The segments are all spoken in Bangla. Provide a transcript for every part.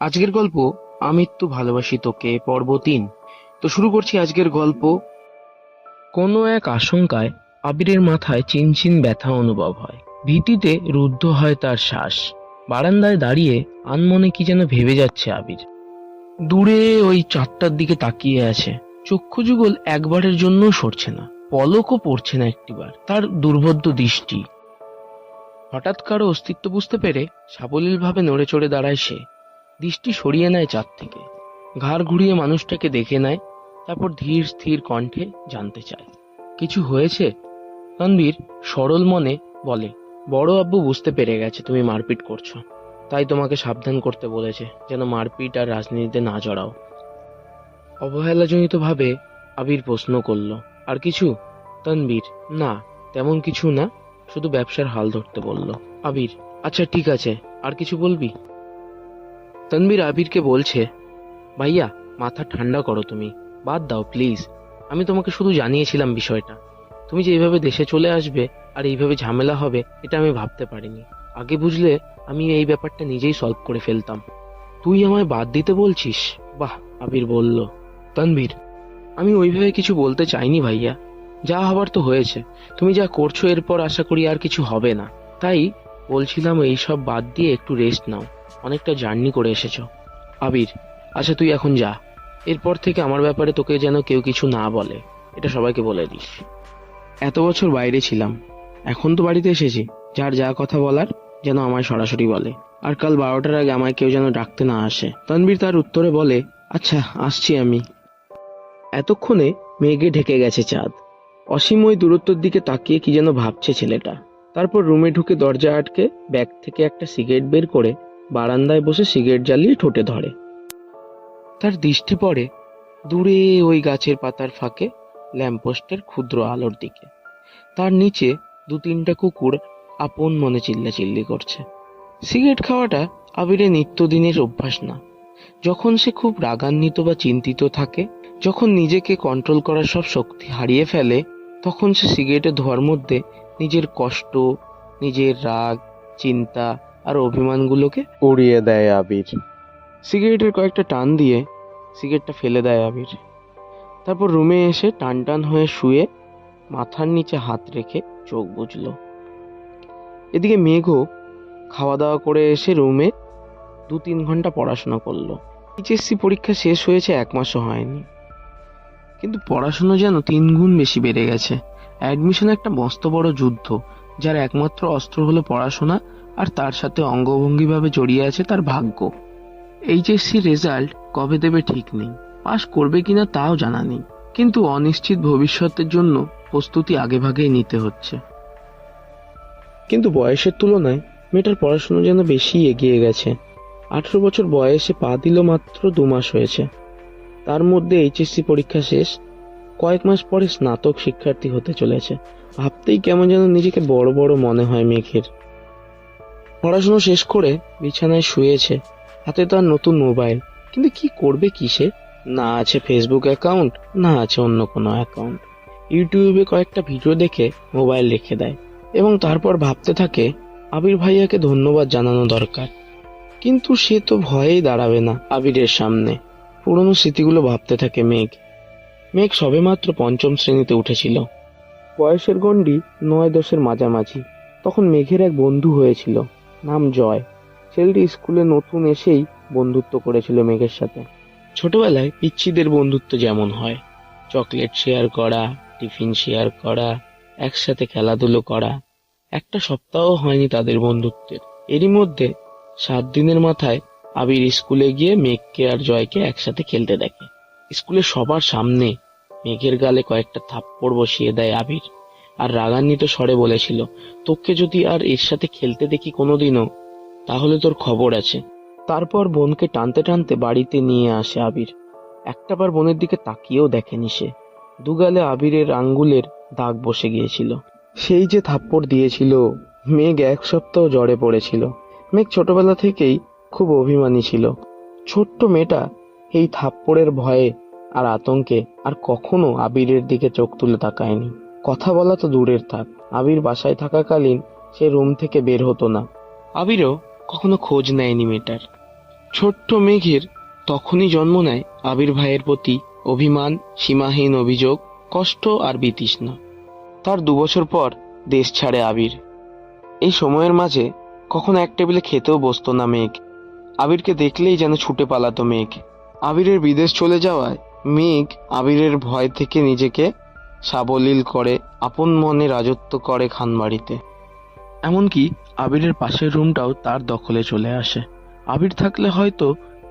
আজকের গল্প আমৃত্যু ভালোবাসি তোকে পর্ব 3। তো শুরু করছি আজকের গল্প। কোনো এক আশঙ্কায় আবিরের মাথায় চিনচিন ব্যথা অনুভব হয়, ভীতিতে রুদ্ধ হয় তার শ্বাস। বারান্দায় দাঁড়িয়ে আনমনে কি যেন ভেবে যাচ্ছে আবির। দূরে ওই 4টার দিকে তাকিয়ে আছে, চক্ষু যুগল একবারের জন্য সরছে না, পলকও পড়ছে না একটিবার তার দুর্বোধ্য দৃষ্টি। হঠাৎ কারো অস্তিত্ব বুঝতে পেরে সাবলীলভাবে নড়ে চড়ে দাঁড়ায় সে, দৃষ্টি সরিয়ে নেয় চাঁদ থেকে, ঘাড় ঘুরিয়ে মানুষটাকে দেখে নেয়, তারপর ধীর স্থির কণ্ঠে জানতে চায়, কিছু হয়েছে? তানভীর সরল মনে বলে, বড় আব্বু বুঝতে পেরে গেছে তুমি মারপিট করছো, তাই তোমাকে সাবধান করতে বলেছে যেন মারপিট আর রাজনীতিতে না জড়াও। অবহেলাজনিত ভাবে আবির প্রশ্ন করলো, আর কিছু? তানভীর, না তেমন কিছু না, শুধু ব্যবসার হাল ধরতে বলল। আবির, আচ্ছা ঠিক আছে, আর কিছু বলবি? তানভীর আবিরকে বলছে, ভাইয়া মাথা ঠান্ডা করো, তুমি বাদ দাও প্লিজ। আমি তোমাকে শুধু জানিয়েছিলাম বিষয়টা, তুমি যে এইভাবে দেশে চলে আসবে আর এইভাবে ঝামেলা হবে এটা আমি ভাবতে পারিনি। আগে বুঝলে আমি এই ব্যাপারটা নিজেই সলভ করে ফেলতাম। তুই আমায় বাদ দিতে বলছিস? বাহ, আবির বলল। তানভীর, আমি ওইভাবে কিছু বলতে চাইনি ভাইয়া, যা হবার তো হয়েছে। তুমি যা করছো এরপর আশা করি আর কিছু হবে না, তাই বলছিলাম এইসব বাদ দিয়ে একটু রেস্ট নাও, অনেকটা জার্নি করে এসেছো। আবির, আচ্ছা তুই এখন যা, এরপর থেকে আমার ব্যাপারে তোকে যেন কেউ কিছু না বলে, এটা সবাইকে বলে দিস। এত বছর বাইরে ছিলাম, এখন তো বাড়িতে এসেছি, যার যা কথা বলার যেন আমায় সরাসরি বলে, আর কাল 12টার আগে আমায় কেউ যেন ডাকতে না আসে। তানভীর তার উত্তরে বলে, আচ্ছা আসছি আমি। এতক্ষণে মেঘে ঢেকে গেছে চাঁদ, অসীম ওই দূরত্বের দিকে তাকিয়ে কি যেন ভাবছে ছেলেটা। তারপর রুমে ঢুকে দরজা আটকে ব্যাগ থেকে একটা সিগারেট বের করে বারান্দায় বসে সিগারেট জ্বালিয়ে ঠোঁটে ধরে। তার দৃষ্টি পড়ে দূরে ওই গাছের পাতার ফাঁকে ল্যাম্পপোস্টের ক্ষুদ্র আলোর দিকে। তার নিচে 2-3টা কুকুর আপন মনে চিল্লাচিল্লি করছে। সিগারেট খাওয়াটা আবিরের নিত্যদিনের অভ্যাস না। যখন সে খুব রাগান্বিত বা চিন্তিত থাকে, যখন নিজেকে কন্ট্রোল করার সব শক্তি হারিয়ে ফেলে, তখন সে সিগারেটের ধোঁয়ার মধ্যে নিজের কষ্ট, নিজের রাগ, চিন্তা আর অভিমানগুলোকে উড়িয়ে দেয় আবির। সিগারেটের কয়েকটা টান দিয়ে সিগারেটটা ফেলে দেয় আবির। তারপর রুমে এসে টান টান হয়ে শুয়ে মাথার নিচে হাত রেখে চোখ বুজল। এদিকে মেঘও খাওয়া দাওয়া করে এসে রুমে 2-3 ঘন্টা পড়াশোনা করলো। এইচএসসি পরীক্ষা শেষ হয়েছে 1 মাসও হয়নি, কিন্তু পড়াশোনা যেন 3 গুণ বেশি বেড়ে গেছে। অ্যাডমিশন একটা মস্ত বড় যুদ্ধ, যার একমাত্র অস্ত্র হলো পড়াশোনা, আর তার সাথে অঙ্গভঙ্গিভাবে জড়িয়ে আছে তার ভাগ্য। এইচএসসি রেজাল্ট কবে দেবে ঠিক নেই, পাশ করবে কিনা তাও জানা নেই, কিন্তু অনিশ্চিত ভবিষ্যতের জন্য প্রস্তুতি আগেভাগেই নিতে হচ্ছে। কিন্তু বয়সের তুলনায় মেয়েটার পড়াশোনা যেন বেশি এগিয়ে গেছে। 18 বছর বয়সে পা দিল, মাত্র 2 মাস হয়েছে। তার মধ্যে এইচএসসি পরীক্ষা শেষ, কয়েক মাস পরে স্নাতক শিক্ষার্থী হতে চলেছে। ভাবতেই কেমন যেন নিজেকে বড় বড় মনে হয় মেঘের। পড়াশোনা শেষ করে বিছানায় শুয়েছে, হাতে তার নতুন মোবাইল, কিন্তু কি করবে কিসে? না আছে ফেসবুক অ্যাকাউন্ট, না আছে অন্য কোনো অ্যাকাউন্ট। ইউটিউবে কয়েকটা ভিডিও দেখে মোবাইল রেখে দেয় এবং তারপর ভাবতে থাকে আবির ভাইয়াকে ধন্যবাদ জানানো দরকার। কিন্তু সে তো ভয়েই দাঁড়াবে না আবিরের সামনে। পুরনো স্মৃতিগুলো ভাবতে থাকে মেঘ। মেঘ সবেমাত্র 5ম শ্রেণীতে উঠেছিল। বয়সের গণ্ডি 9-10-এর মাঝামাঝি। তখন মেঘের এক বন্ধু হয়েছিল, নাম জয়। ছেলেটি স্কুলে নতুন এসেই বন্ধুত্ব করেছিল মেঘের সাথে। ছোটবেলায় পিচ্চিদের বন্ধুত্ব যেমন হয়, চকলেট শেয়ার করা, টিফিন শেয়ার করা, একসাথে খেলাধুলো করা। একটা সপ্তাহ হয়নি তাদের বন্ধুত্বের। এরই মধ্যে 7 দিনের মাথায় আবির স্কুলে গিয়ে মেঘকে আর জয়কে একসাথে খেলতে দেখে। স্কুলের সবার সামনে মেঘের গালে কয়েকটা থাপ্পড় বসিয়ে দেয় আবির, আর রাগান্বিত স্বরে বলেছিল, তোকে যদি আর এর সাথে খেলতে দেখি কোনোদিনও, তাহলে তোর খবর আছে। তারপর বোনকে টানতে টানতে বাড়িতে নিয়ে আসে আবির। একটাবার বোনের দিকে তাকিয়েও দেখেনি সে। দুগালে আবিরের আঙ্গুলের দাগ বসে গিয়েছিল। সেই যে থাপ্পড় দিয়েছিল, মেঘ 1 সপ্তাহ জ্বরে পড়েছিল। মেঘ ছোটবেলা থেকেই খুব অভিমানী ছিল। ছোট্ট মেয়েটা এই থাপ্পড়ের ভয়ে আর আতঙ্কে আর কখনো আবিরের দিকে চোখ তুলে তাকায়নি। কথা বলা তো দূরের থাক, আবির বাসায় থাকাকালীন সে রুম থেকে বের হতো না। আবিরও কখনো খোঁজ নেয়নি মেয়েটার। ছোট্ট মেঘের তখনই জন্ম নেয় আবির ভাইয়ের প্রতি অভিমান, সীমাহীন অভিযোগ, কষ্ট আর বিতৃষ্ণা। তার 2 বছর পর দেশ ছাড়ে আবির। এই সময়ের মাঝে কখনো এক টেবিলে খেতেও বসতো না মেঘ। আবিরকে দেখলেই যেন ছুটে পালাতো মেঘ। আবিরের বিদেশ চলে যাওয়ায় মেঘ আবিরের ভয় থেকে নিজেকে সাবলীল করে আপন মনে রাজত্ব করে খানবাড়িতে। এমনকি আবিরের পাশের রুমটাও তার দখলে চলে আসে। আবির থাকলে হয়তো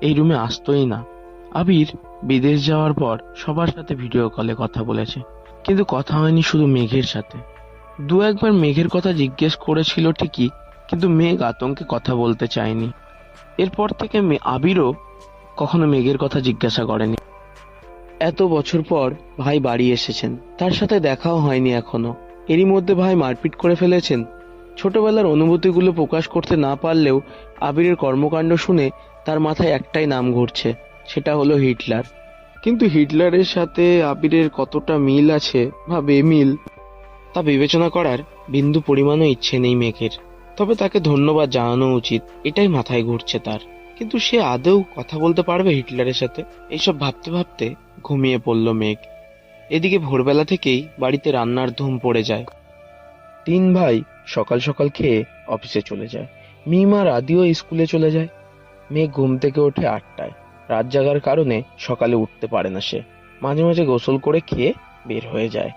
এই রুমে আসতোই না। আবির বিদেশ যাওয়ার পর সবার সাথে ভিডিও কলে কথা বলেছে, কিন্তু কথা হয়নি শুধু মেঘের সাথে। 1বার মেঘের কথা জিজ্ঞেস করেছিল ঠিকই, কিন্তু মেঘ আতঙ্কে কথা বলতে চায়নি। এরপর থেকে আবিরও কখনো মেঘের কথা জিজ্ঞাসা করেনি। এত বছর পর ভাই বাড়ি এসেছেন, তার সাথে দেখাও হয়নি এখনো। এরই মধ্যে ভাই মারপিট করে ফেলেছেন। ছোটবেলার অনুভূতিগুলো প্রকাশ করতে না পারলেও আবিরের কর্মকাণ্ড শুনে তার মাথায় একটাই নাম ঘুরছে, সেটা হলো হিটলার। কিন্তু হিটলারের সাথে আবিরের কতটা মিল আছে বা বেমিল তা বিবেচনা করার বিন্দু পরিমাণও ইচ্ছে নেই মেঘের। তবে তাকে ধন্যবাদ জানানো উচিত, এটাই মাথায় ঘুরছে তার। কিন্তু সে আদৌ কথা বলতে পারবে হিটলারের সাথে? এইসব ভাবতে ভাবতে ঘুমিয়ে পড়ল মেঘ। এদিকে ভোরবেলা থেকেই বাড়িতে রান্নার ধুম পড়ে যায়। 3 ভাই সকাল সকাল খেয়ে অফিসে চলে যায়। মিম আর আদিও স্কুলে চলে যায়। মেঘ ঘুম থেকে ওঠে 8টায়। রাত জাগার কারণে সকালে উঠতে পারে না সে। মাঝে মাঝে গোসল করে খেয়ে বের হয়ে যায়।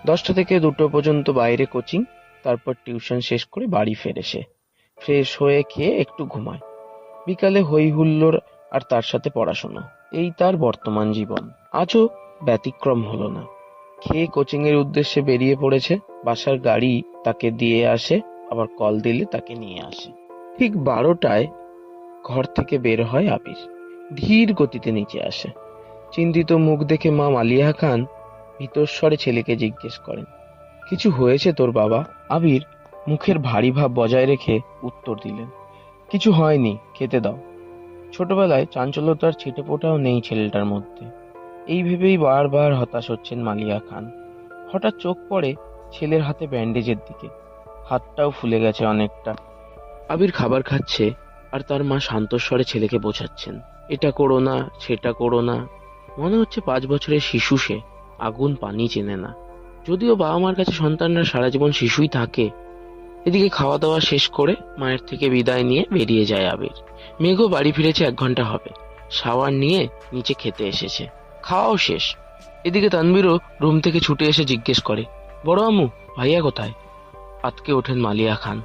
10টা থেকে 2টো পর্যন্ত বাইরে কোচিং, তারপর টিউশন শেষ করে বাড়ি ফেরে সে। ফ্রেশ হয়ে খেয়ে একটু ঘুমায়। বিকালে হই হুল্লোড় আর তার সাথে পড়াশোনা, এই তার বর্তমান জীবন। আজও ব্যতিক্রম হলো না। খেয়ে কোচিং এর উদ্দেশ্যে বেরিয়ে পড়েছে। বাসার গাড়ি তাকে দিয়ে আসে, আবার কল দিলে তাকে নিয়ে আসে। ঠিক 12টায় ঘর থেকে বের হয় আবির। ধীর গতিতে নিচে আসে। চিন্তিত মুখ দেখে মা মালিয়া খান ভীতর স্বরে ছেলেকে জিজ্ঞেস করেন, কিছু হয়েছে তোর বাবা? আবির মুখের ভারী ভাব বজায় রেখে উত্তর দিলেন, কিছু হয়নি, খেতে দাও। ছোটবেলায় চাঞ্চল্যতার ছিটেফোঁটাও নেই ছেলেটার মধ্যে। এই ভেবেই বারবার হতাশ হচ্ছেন মালিয়া খান। হঠাৎ চোখ পড়ে ছেলের হাতে ব্যান্ডেজের দিকে। হাতটাও ফুলে গেছে অনেকটা। আবির খাবার খাচ্ছে আর তার মা শান্ত স্বরে ছেলেকে বোঝাচ্ছেন, এটা করো না, সেটা করো না। মনে হচ্ছে 5 বছরের শিশু সে, আগুন পানি চেনে না। যদিও বাবা মার কাছে সন্তানরা সারা জীবন শিশুই থাকে। এদিকে খাওয়া দাওয়া শেষ করে মায়ের থেকে বিদায় নিয়ে বেরিয়ে যায় আবির। মেঘও বাড়ি ফিরেছে 1 ঘন্টা হবে। শাওয়ার নিয়ে নিচে খেতে এসেছে, খাওয়াও শেষ। এদিকে তানবীরও রুম থেকে ছুটে এসে জিজ্ঞেস করে, বড় আম্মু, ভাইয়া কোথায়? আতকে ওঠেন মালিয়া খান,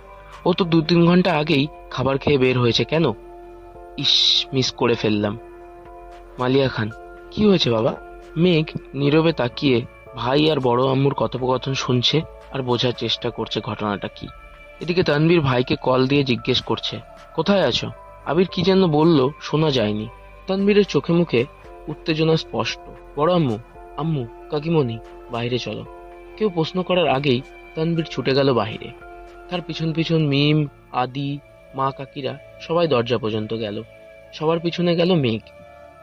ও তো 2-3 ঘন্টা আগেই খাবার খেয়ে বের হয়েছে, কেন? ইস, মিস করে ফেললাম। মালিয়া খান, কি হয়েছে বাবা? মেঘ নীরবে তাকিয়ে ভাই আর বড় আম্মুর কথোপকথন শুনছে আর বোঝার চেষ্টা করছে ঘটনাটা কি। এদিকে তানবীর ভাইকে কল দিয়ে জিজ্ঞেস করছে, কোথায় আছো? আবির কি যেন বলল, শোনা যায়নি। তানবীরের চোখে মুখে উত্তেজনা স্পষ্ট। বড় আম্মু, আম্মু, কাকিমণি, বাইরে চলো। কেউ প্রশ্ন করার আগেই তানবীর ছুটে গেল বাইরে। তার পিছন পিছন মিম, আদি, মা, কাকিরা সবাই দরজা পর্যন্ত গেল। সবার পিছনে গেল মেঘ।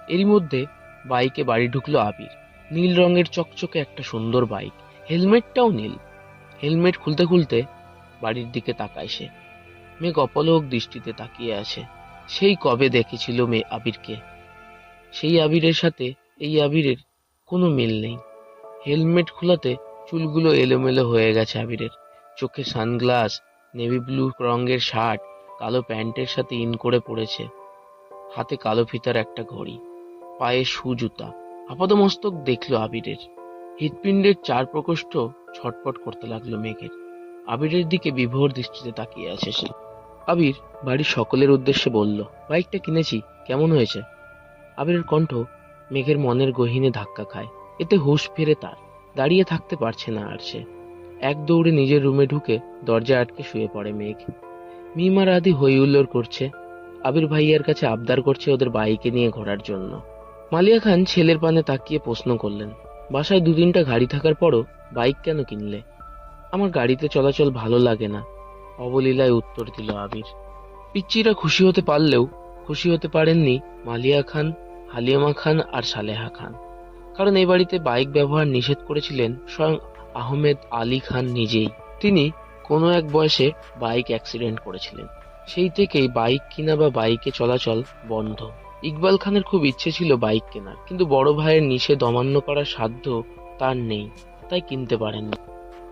এরই মধ্যে বাইকে বাড়ি ঢুকলো আবির। নীল রঙের চকচকে একটা সুন্দর বাইক, হেলমেটটাও নীল। হেলমেট খুলতে খুলতে বাড়ির দিকে তাকায় সে। মেঘ অপলক দৃষ্টিতে তাকিয়ে আছে। সেই কবে দেখেছিল আবিরকে। সেই আবিরের সাথে এই আবিরের কোনো মিল নেই। হেলমেট খোলাতে চুলগুলো এলোমেলো হয়ে গেছে আবিরের। চোখে সানগ্লাস, নেভি ব্লু রঙের শার্ট, কালো প্যান্টের সাথে ইন করে পড়েছে। হাতে কালো ফিতার একটা ঘড়ি, পায়ে শু জুতা। আপাদমস্তক দেখলো আবিরের। হৃৎপিণ্ডের 4 প্রকোষ্ঠ ছটপট করতে লাগলো মেঘের। আবিরের দিকে বিভোর দৃষ্টিতে তাকিয়ে আছে সে। আবির বাড়ির সকলের উদ্দেশ্যে বলল, বাইকটা কিনেছি, কেমন হয়েছে? আবিরের কণ্ঠ মেঘের মনের গহীনে ধাক্কা খায়। এতে হুঁশ ফেরে তার। দাঁড়িয়ে থাকতে পারছে না আর সে। এক দৌড়ে নিজের রুমে ঢুকে দরজা আটকে শুয়ে পড়ে মেঘ। মিমার আদি হই হুল্লোড় করছে। আবির ভাইয়ার কাছে আবদার করছে ওদের বাইকে নিয়ে ঘোরার জন্য। মালিয়া খান ছেলের পানে তাকিয়ে প্রশ্ন করলেন, বাসায় 2-3টা গাড়ি থাকার পরও বাইক কেন কিনলে? আমার গাড়িতে চলাচল ভালো লাগে না, অবলীলায় উত্তর দিল আবির। পিচ্চিরা খুশি হতে পারলেও খুশি হতে পারেননি মালিয়া খান, হালিমা খান আর সালেহা খান। কারণ এই বাড়িতে বাইক ব্যবহার নিষেধ করেছিলেন স্বয়ং আহমেদ আলী খান নিজেই। তিনি কোনো এক বয়সে বাইক অ্যাক্সিডেন্ট করেছিলেন। সেই থেকেই বাইক কিনা বা বাইকে চলাচল বন্ধ। ইকবাল খানের খুব ইচ্ছে ছিল বাইক কেনার, কিন্তু বড় ভাইয়ের নিষেধ অমান্য করার সাধ্য তার নেই, তাই কিনতে পারেননি।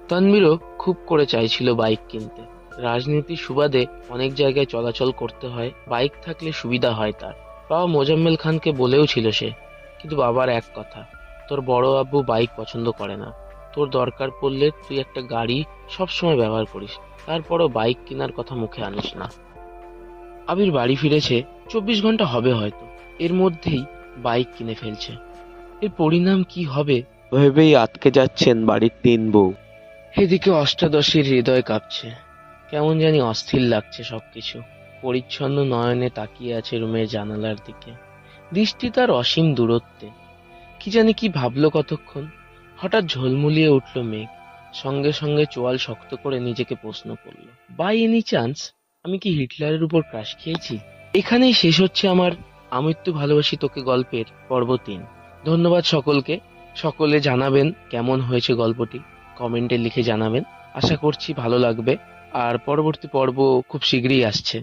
তানভীরও খুব করে চাইছিল বাইক কিনতে। রাজনীতির সুবাদে অনেক জায়গায় চলাচল করতে হয়, বাইক থাকলে সুবিধা হয় তার। বাবা মোজাম্মেল খানকে বলেও ছিল সে, কিন্তু বাবার এক কথা, তোর বড় আব্বু বাইক পছন্দ করে না, তোর দরকার পড়লে তুই একটা গাড়ি সবসময় ব্যবহার করিস, তারপরও বাইক কেনার কথা মুখে আনিস না। আবির বাড়ি ফিরেছে 24 ঘন্টা হবে হয়তো, এর মধ্যেই বাইক কিনে ফেলছে। এর পরিণাম কি হবে ভেবেই আটকে যাচ্ছেন বাড়ির 3 বউ। এদিকে অষ্টাদশীর হৃদয় কাঁপছে, কেমন জানি অস্থির লাগছে সবকিছু। পরিচ্ছন্ন নয়নে তাকিয়ে আছে রুমের জানালার দিকে, দৃষ্টি তার অসীম দূরত্বে। কি জানি কি ভাবলো কতক্ষণ, হঠাৎ ঝলমলিয়ে উঠল মেঘ। সঙ্গে সঙ্গে চোয়াল শক্ত করে নিজেকে প্রশ্ন করলো, বাই এনি চান্স আমি কি হিটলারের উপর ক্রাশ খেয়েছি? এখানেই শেষ হচ্ছে আমার আমৃত্যু ভালোবাসি তোকে গল্পের পর্ব 3। ধন্যবাদ সকলকে। সকলে জানাবেন কেমন হয়েছে গল্পটি, কমেন্টে লিখে জানাবেন। আশা করছি ভালো লাগবে। আর পরবর্তী পর্ব খুব শীঘ্রই আসছে।